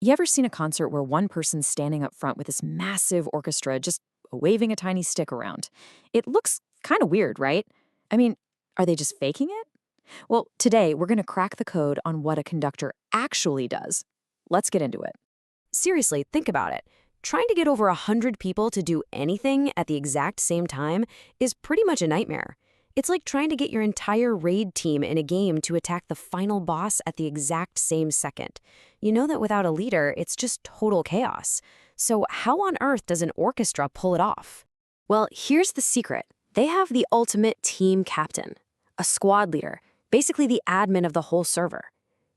You ever seen a concert where one person's standing up front with this massive orchestra just waving a tiny stick around? It looks kind of weird, right? I mean, are they just faking it? Well, today we're going to crack the code on what a conductor actually does. Let's get into it. Seriously, think about it. Trying to get over 100 people to do anything at the exact same time is pretty much a nightmare. It's like trying to get your entire raid team in a game to attack the final boss at the exact same second. You know that without a leader, it's just total chaos. So how on earth does an orchestra pull it off? Well, here's the secret. They have the ultimate team captain, a squad leader, basically the admin of the whole server.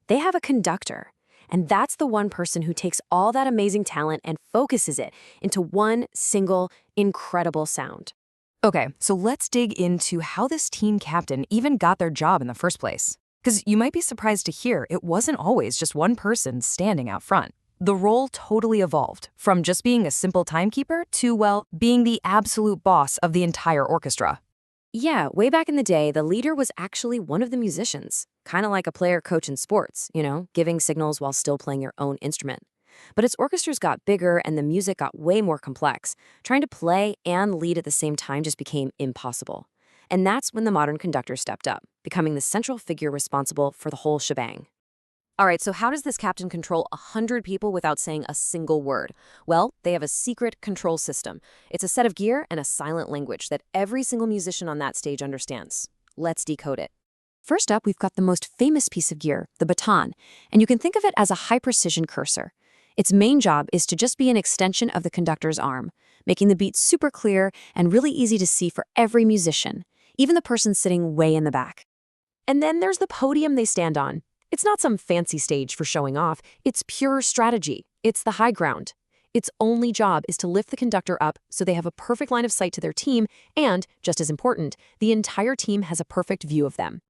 They have a conductor. And that's the one person who takes all that amazing talent and focuses it into one single, incredible sound. Okay, so let's dig into how this team captain even got their job in the first place. Because you might be surprised to hear it wasn't always just one person standing out front. The role totally evolved, from just being a simple timekeeper to, well, being the absolute boss of the entire orchestra. Yeah, way back in the day, the leader was actually one of the musicians. Kind of like a player coach in sports, giving signals while still playing your own instrument. But as orchestras got bigger and the music got way more complex, trying to play and lead at the same time just became impossible. And that's when the modern conductor stepped up, becoming the central figure responsible for the whole shebang. All right, so how does this captain control 100 people without saying a single word? Well, they have a secret control system. It's a set of gear and a silent language that every single musician on that stage understands. Let's decode it. First up, we've got the most famous piece of gear, the baton, and you can think of it as a high-precision cursor. Its main job is to just be an extension of the conductor's arm, making the beat super clear and really easy to see for every musician, even the person sitting way in the back. And then there's the podium they stand on. It's not some fancy stage for showing off, it's pure strategy. It's the high ground. Its only job is to lift the conductor up so they have a perfect line of sight to their team, and, just as important, the entire team has a perfect view of them.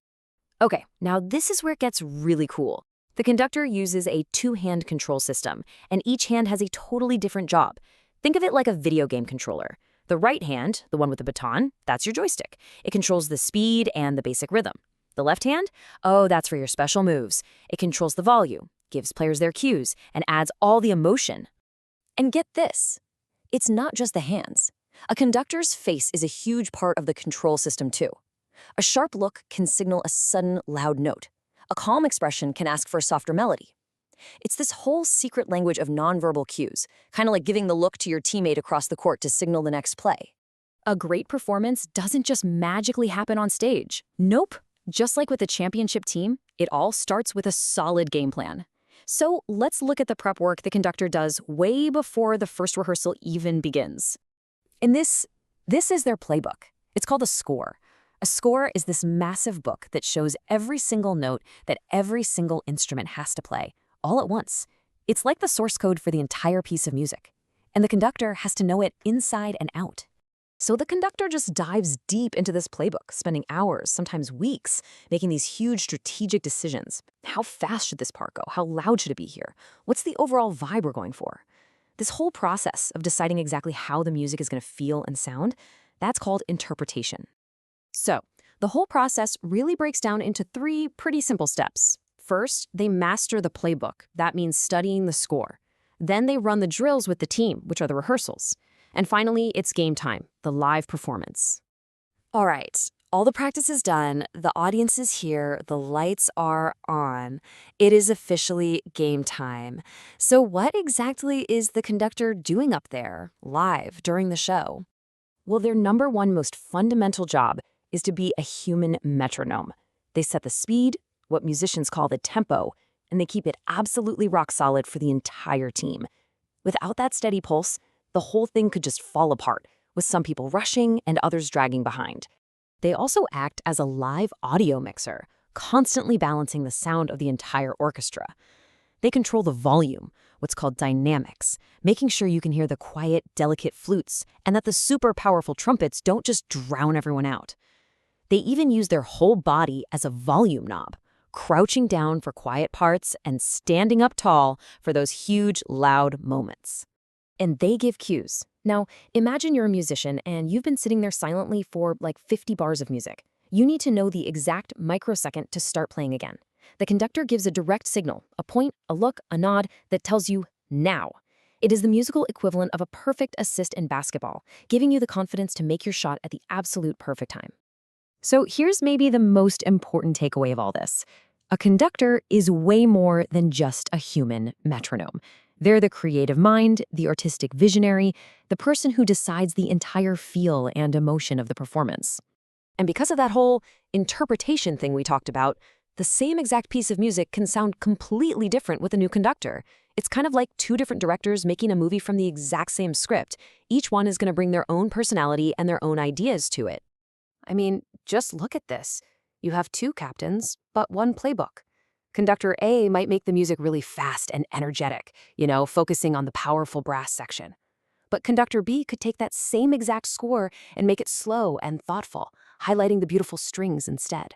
Okay, now this is where it gets really cool. The conductor uses a two-hand control system, and each hand has a totally different job. Think of it like a video game controller. The right hand, the one with the baton, that's your joystick. It controls the speed and the basic rhythm. The left hand? Oh, that's for your special moves. It controls the volume, gives players their cues, and adds all the emotion. And get this, it's not just the hands. A conductor's face is a huge part of the control system too. A sharp look can signal a sudden, loud note. A calm expression can ask for a softer melody. It's this whole secret language of nonverbal cues, kind of like giving the look to your teammate across the court to signal the next play. A great performance doesn't just magically happen on stage. Nope. Just like with the championship team, it all starts with a solid game plan. So let's look at the prep work the conductor does way before the first rehearsal even begins. And this is their playbook. It's called a score. A score is this massive book that shows every single note that every single instrument has to play, all at once. It's like the source code for the entire piece of music. And the conductor has to know it inside and out. So the conductor just dives deep into this playbook, spending hours, sometimes weeks, making these huge strategic decisions. How fast should this part go? How loud should it be here? What's the overall vibe we're going for? This whole process of deciding exactly how the music is going to feel and sound, that's called interpretation. So the whole process really breaks down into 3 pretty simple steps. First, they master the playbook. That means studying the score. Then they run the drills with the team, which are the rehearsals. And finally, it's game time, the live performance. All right, all the practice is done, the audience is here, the lights are on. It is officially game time. So what exactly is the conductor doing up there, live, during the show? Well, their number one most fundamental job is to be a human metronome. They set the speed, what musicians call the tempo, and they keep it absolutely rock solid for the entire team. Without that steady pulse, the whole thing could just fall apart, with some people rushing and others dragging behind. They also act as a live audio mixer, constantly balancing the sound of the entire orchestra. They control the volume, what's called dynamics, making sure you can hear the quiet, delicate flutes and that the super powerful trumpets don't just drown everyone out. They even use their whole body as a volume knob, crouching down for quiet parts and standing up tall for those huge, loud moments. And they give cues. Now, imagine you're a musician and you've been sitting there silently for like 50 bars of music. You need to know the exact microsecond to start playing again. The conductor gives a direct signal, a point, a look, a nod that tells you now. It is the musical equivalent of a perfect assist in basketball, giving you the confidence to make your shot at the absolute perfect time. So here's maybe the most important takeaway of all this. A conductor is way more than just a human metronome. They're the creative mind, the artistic visionary, the person who decides the entire feel and emotion of the performance. And because of that whole interpretation thing we talked about, the same exact piece of music can sound completely different with a new conductor. It's kind of like two different directors making a movie from the exact same script. Each one is going to bring their own personality and their own ideas to it. I mean, just look at this. You have two captains, but one playbook. Conductor A might make the music really fast and energetic, focusing on the powerful brass section. But conductor B could take that same exact score and make it slow and thoughtful, highlighting the beautiful strings instead.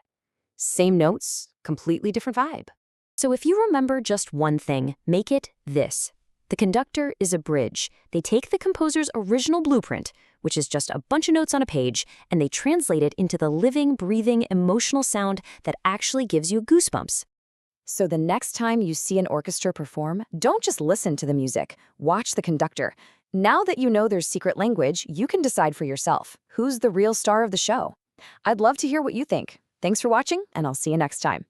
Same notes, completely different vibe. So if you remember just one thing, make it this. The conductor is a bridge. They take the composer's original blueprint, which is just a bunch of notes on a page, and they translate it into the living, breathing, emotional sound that actually gives you goosebumps. So the next time you see an orchestra perform, don't just listen to the music, watch the conductor. Now that you know their secret language, you can decide for yourself who's the real star of the show. I'd love to hear what you think. Thanks for watching, and I'll see you next time.